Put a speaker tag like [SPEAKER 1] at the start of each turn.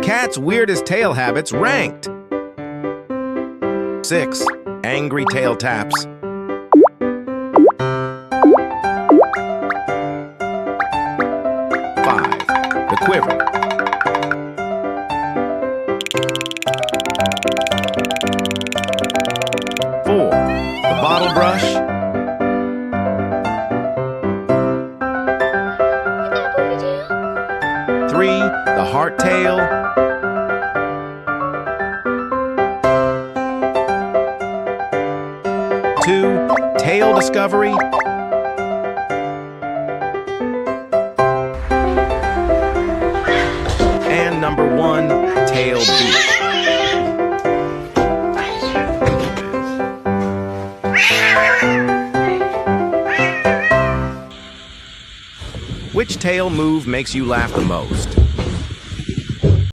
[SPEAKER 1] cat's weirdest tail habits ranked. 6. Angry tail taps. 5. The quiver. 4. The bottle brush. 3. The heart tail. 2. Tail discovery. And number 1, tail beat. Which tail move makes you laugh the most?